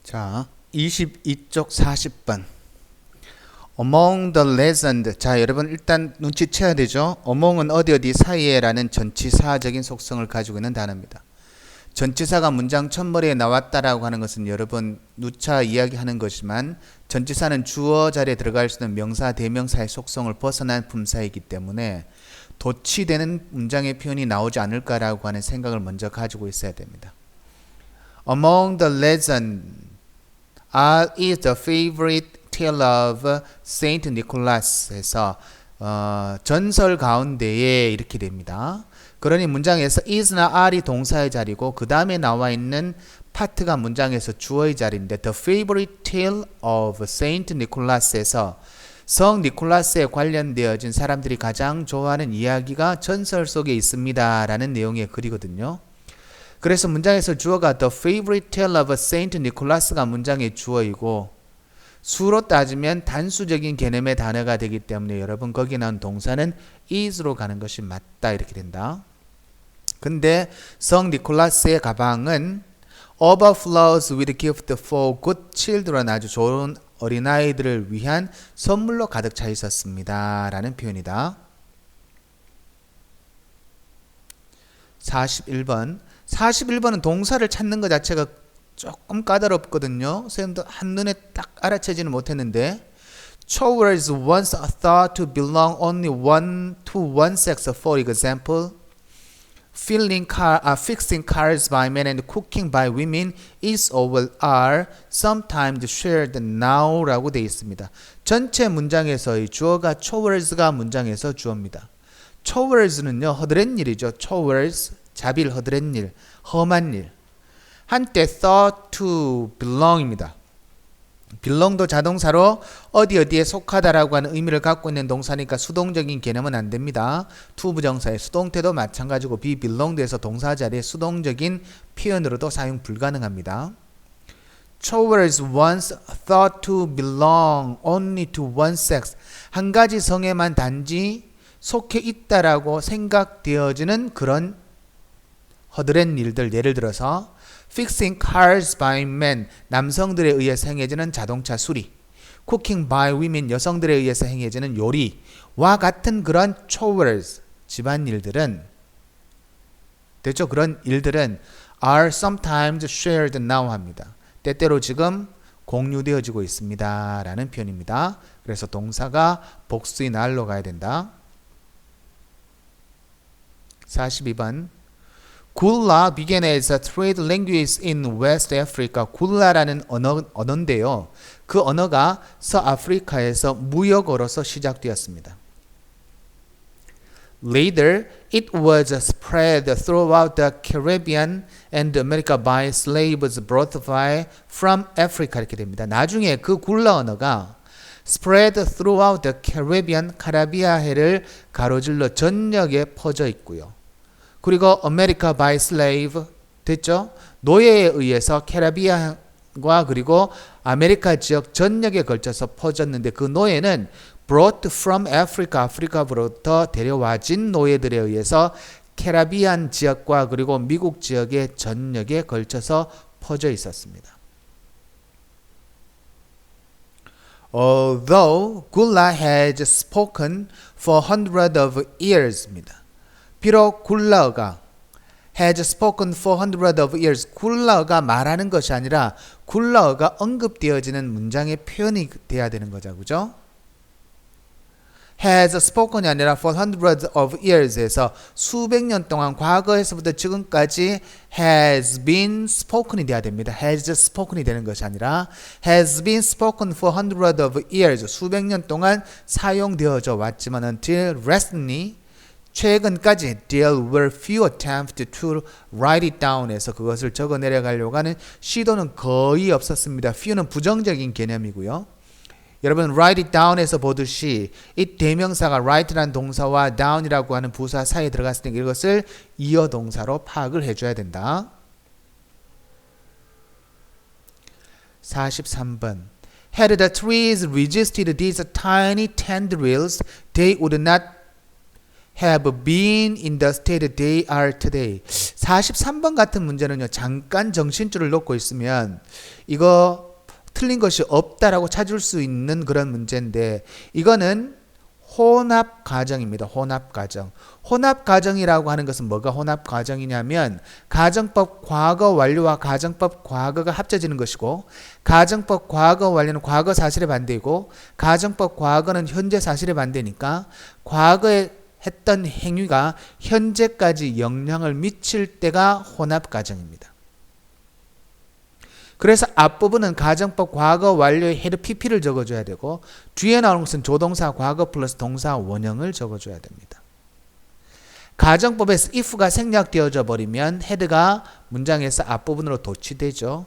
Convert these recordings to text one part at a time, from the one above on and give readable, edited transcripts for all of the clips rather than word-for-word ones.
자, 22쪽 40번. Among the legend. 자, 여러분 일단 눈치채야 되죠. Among은 어디 어디 사이에라는 전치사적인 속성을 가지고 있는 단어입니다. 전치사가 문장 첫머리에 나왔다라고 하는 것은 여러분 누차 이야기하는 것이지만 전치사는 주어 자리에 들어갈 수 있는 명사, 대명사의 속성을 벗어난 품사이기 때문에 도치되는 문장의 표현이 나오지 않을까라고 하는 생각을 먼저 가지고 있어야 됩니다. Among the legend is the favorite tale of Saint Nicholas 해서 전설 가운데에 이렇게 됩니다. 그러니 문장에서 is나 are이 동사의 자리고 그 다음에 나와 있는 파트가 문장에서 주어의 자리인데 the favorite tale of Saint Nicholas에서 성 니콜라스에 관련되어진 사람들이 가장 좋아하는 이야기가 전설 속에 있습니다 라는 내용의 글이거든요. 그래서 문장에서 주어가 the favorite tale of Saint Nicholas가 문장의 주어이고 수로 따지면 단수적인 개념의 단어가 되기 때문에 여러분 거기에 나온 동사는 is로 가는 것이 맞다 이렇게 된다. 근데 성 니콜라스의 가방은 overflows with gift for good children 아주 좋은 어린아이들을 위한 선물로 가득 차 있었습니다 라는 표현이다. 41번은 동사를 찾는 것 자체가 조금 까다롭거든요. 선생님도 한눈에 딱 알아채지는 못했는데 Chores once thought to belong only to one sex. For example, fixing cars by men and cooking by women is or are sometimes shared now 라고 되어 있습니다. 전체 문장에서의 주어가 chores가 문장에서 주어입니다. chores는요 허드렛 일이죠. chores 자빌 허드렛 일, 험한 일. 한때 thought to belong입니다. belong도 자동사로 어디 어디에 속하다라고 하는 의미를 갖고 있는 동사니까 수동적인 개념은 안 됩니다. to 부정사의 수동태도 마찬가지고 be belonged에서 동사 자리에 수동적인 표현으로도 사용 불가능합니다. Chores once thought to belong only to one sex. 한 가지 성에만 단지 속해 있다라고 생각되어지는 그런 허드렛 일들, 예를 들어서 fixing cars by men, 남성들에 의해서 행해지는 자동차 수리, cooking by women, 여성들에 의해서 행해지는 요리와 같은 그런 chores, 집안일들은 됐죠? 그런 일들은 are sometimes shared now 합니다. 때때로 지금 공유되어지고 있습니다 라는 표현입니다. 그래서 동사가 복수의 날로 가야 된다. 42번 굴라 began as a trade language in West Africa. 굴라라는 언어인데요. 그 언어가 서아프리카에서 무역어로서 시작되었습니다. Later, it was spread throughout the Caribbean and America by slaves brought from Africa. 이렇게 됩니다. 나중에 그 굴라 언어가 spread throughout the Caribbean, 카리비아해를 가로질러 전역에 퍼져 있고요. 그리고 America by slave 됐죠? 노예에 의해서 캐리비안과 그리고 아메리카 지역 전역에 걸쳐서 퍼졌는데 그 노예는 brought from Africa, 아프리카부터 데려와진 노예들에 의해서 캐리비안 지역과 그리고 미국 지역의 전역에 걸쳐서 퍼져 있었습니다. Although Gula had spoken for hundreds of years입니다. 비록 굴라어가 has spoken for hundreds of years, 굴라어가 말하는 것이 아니라 굴라어가 언급되어지는 문장의 표현이 돼야 되는 거죠. 그죠? has spoken이 아니라 for hundreds of years에서 수백 년 동안 과거에서부터 지금까지 has been spoken이 돼야 됩니다. has spoken이 되는 것이 아니라 has been spoken for hundreds of years, 수백 년 동안 사용되어져 왔지만 until recently 최근까지 there were few attempts to write it down 해서 그것을 적어 내려가려고 하는 시도는 거의 없었습니다. few는 부정적인 개념이고요. 여러분 write it down에서 보듯이 이 대명사가 write라는 동사와 down이라고 하는 부사 사이에 들어갔을 때 이것을 이어 동사로 파악을 해줘야 된다. 43번 Had the trees resisted these tiny tendrils, they would not have been in the state they are today. 43번 같은 문제는요. 잠깐 정신줄을 놓고 있으면 이거 틀린 것이 없다라고 찾을 수 있는 그런 문제인데 이거는 혼합 가정입니다. 혼합 가정. 혼합 가정이라고 하는 것은 뭐가 혼합 가정이냐면 가정법 과거 완료와 가정법 과거가 합쳐지는 것이고 가정법 과거 완료는 과거 사실의 반대이고 가정법 과거는 현재 사실의 반대니까 과거에 했던 행위가 현재까지 영향을 미칠 때가 혼합 가정입니다. 그래서 앞부분은 가정법 과거 완료의 had pp를 적어줘야 되고 뒤에 나오는 것은 조동사 과거 플러스 동사 원형을 적어줘야 됩니다. 가정법에서 if가 생략되어져 버리면 had가 문장에서 앞부분으로 도치되죠.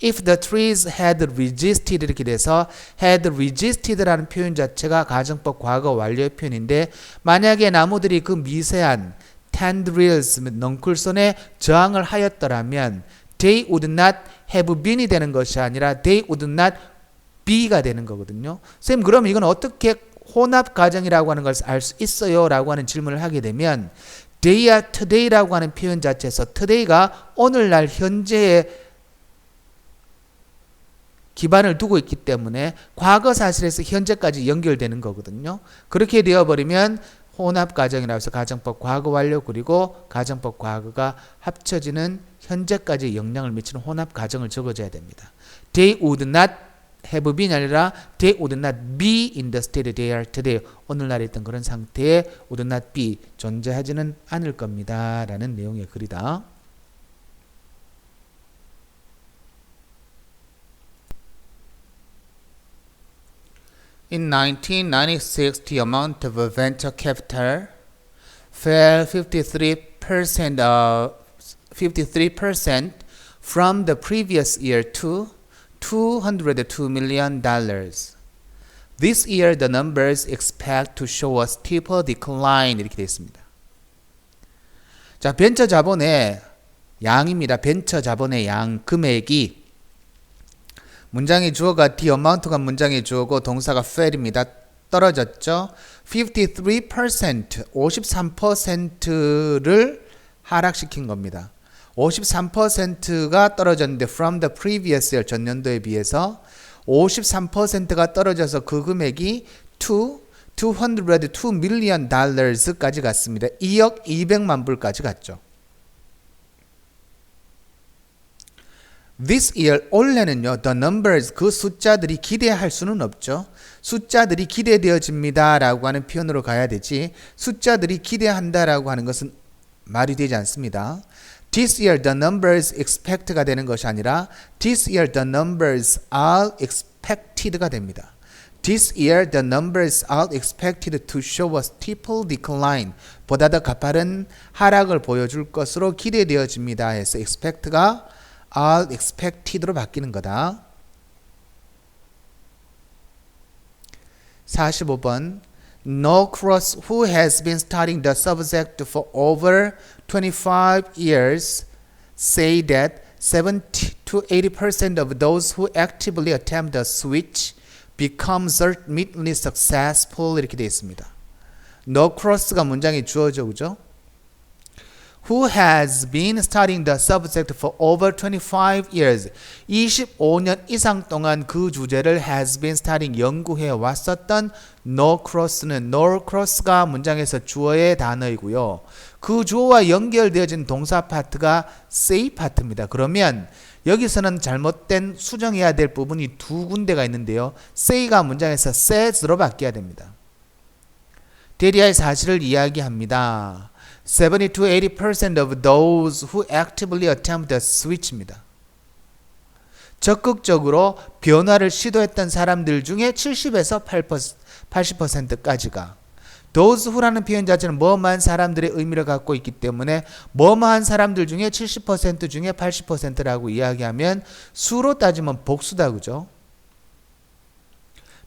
If the trees had resisted 이렇게 돼서 had resisted라는 표현 자체가 가정법 과거 완료의 표현인데 만약에 나무들이 그 미세한 tendrils 넝쿨선에 저항을 하였더라면 they would not have been이 되는 것이 아니라 they would not be가 되는 거거든요. 선생님 그럼 이건 어떻게 혼합 가정이라고 하는 걸 알 수 있어요? 라고 하는 질문을 하게 되면 they are today라고 하는 표현 자체에서 today가 오늘날 현재의 기반을 두고 있기 때문에 과거 사실에서 현재까지 연결되는 거거든요. 그렇게 되어버리면 혼합 가정이라고 해서 가정법 과거 완료 그리고 가정법 과거가 합쳐지는 현재까지 영향을 미치는 혼합 가정을 적어줘야 됩니다. They would not have been 아니라 they would not be in the state they are today. 오늘날 있던 그런 상태에 would not be 존재하지는 않을 겁니다. 라는 내용의 글이다. In 1996, the amount of venture capital fell 53% from the previous year to $202 million. This year, the numbers expect to show a steeper decline. 이렇게 되어 있습니다. 자, 벤처 자본의 양입니다. 벤처 자본의 양 금액이 문장의 주어가 the amount가 문장의 주어고 동사가 fell입니다. 떨어졌죠. 53%를 하락시킨 겁니다. 53%가 떨어졌는데 from the previous year 전년도에 비해서 53%가 떨어져서 그 금액이 $202 million까지 갔습니다. 2억 200만 불까지 갔죠. This year, 올해는요, the numbers, 그 숫자들이 기대할 수는 없죠. 숫자들이 기대되어집니다 라고 하는 표현으로 가야 되지, 숫자들이 기대한다라고 하는 것은 말이 되지 않습니다. This year, the numbers expect가 되는 것이 아니라 This year, the numbers are expected가 됩니다. This year, the numbers are expected to show a steeper decline. 보다 더 가파른 하락을 보여줄 것으로 기대되어집니다. 해서 expect가 are expected로 바뀌는 거다. 45번 Norcross, who has been studying the subject for over 25 years, say that 70 to 80% of those who actively attempt the switch become ultimately successful. 이렇게 되어 있습니다. Norcross가 문장이 주어져, 그죠? Who has been studying the subject for over 25 years. 25년 이상 동안 그 주제를 has been studying 연구해 왔었던 Norcross는 Norcross가 문장에서 주어의 단어이고요. 그 주어와 연결되어진 동사 파트가 say 파트입니다. 그러면 여기서는 잘못된 수정해야 될 부분이 두 군데가 있는데요. say가 문장에서 says로 바뀌어야 됩니다. 대리아의 사실을 이야기합니다. 70 to 80% of those who actively attempt the switch입니다. 적극적으로 변화를 시도했던 사람들 중에 70에서 80%까지가 those who라는 표현 자체는 뭐뭐한 사람들의 의미를 갖고 있기 때문에 뭐뭐한 사람들 중에 70% 중에 80%라고 이야기하면 수로 따지면 복수다, 그죠?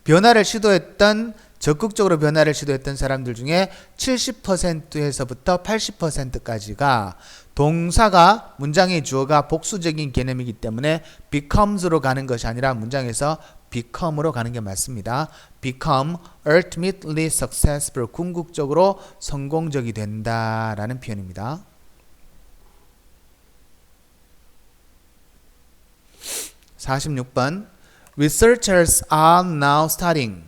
변화를 시도했던 적극적으로 변화를 시도했던 사람들 중에 70%에서부터 80%까지가 동사가 문장의 주어가 복수적인 개념이기 때문에 becomes로 가는 것이 아니라 문장에서 become으로 가는 게 맞습니다. become ultimately successful, 궁극적으로 성공적이 된다라는 표현입니다. 46번 Researchers are now studying.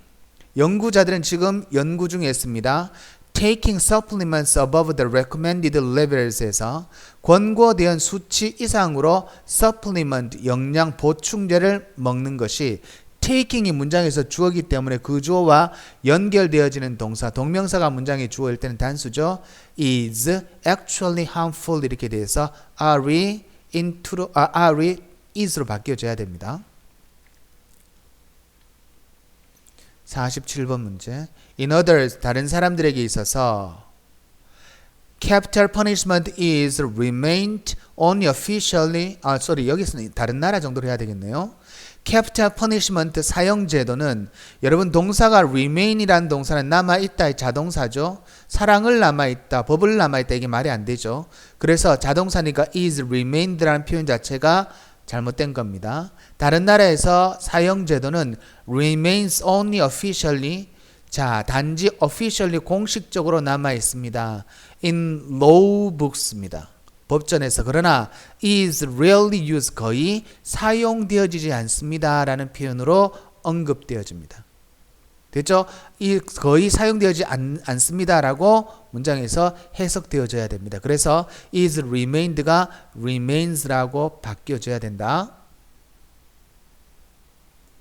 연구자들은 지금 연구 중에 있습니다. Taking supplements above the recommended levels에서 권고되은 수치 이상으로 supplement, 영양 보충제를 먹는 것이 taking이 문장에서 주어이기 때문에 그 주어와 연결되어지는 동사, 동명사가 문장의 주어일 때는 단수죠. is actually harmful 이렇게 돼서 are is로 바뀌어져야 됩니다. 47번 문제. In others, 다른 사람들에게 있어서 capital punishment is remained only officially 여기서는 다른 나라 정도로 해야 되겠네요. capital punishment 사형 제도는 여러분 동사가 remain이라는 동사는 남아있다의 자동사죠. 사랑을 남아있다, 법을 남아있다 이게 말이 안 되죠. 그래서 자동사니까 is remained라는 표현 자체가 잘못된 겁니다. 다른 나라에서 사형 제도는 remains only officially, 자 단지 officially 공식적으로 남아 있습니다. in law books입니다. 법전에서. 그러나 is rarely used, 거의 사용되어지지 않습니다 라는 표현으로 언급되어집니다. 됐죠? 이 거의 사용되어지지 않습니다 라고 문장에서 해석되어져야 됩니다. 그래서 is remained가 remains라고 바뀌어져야 된다.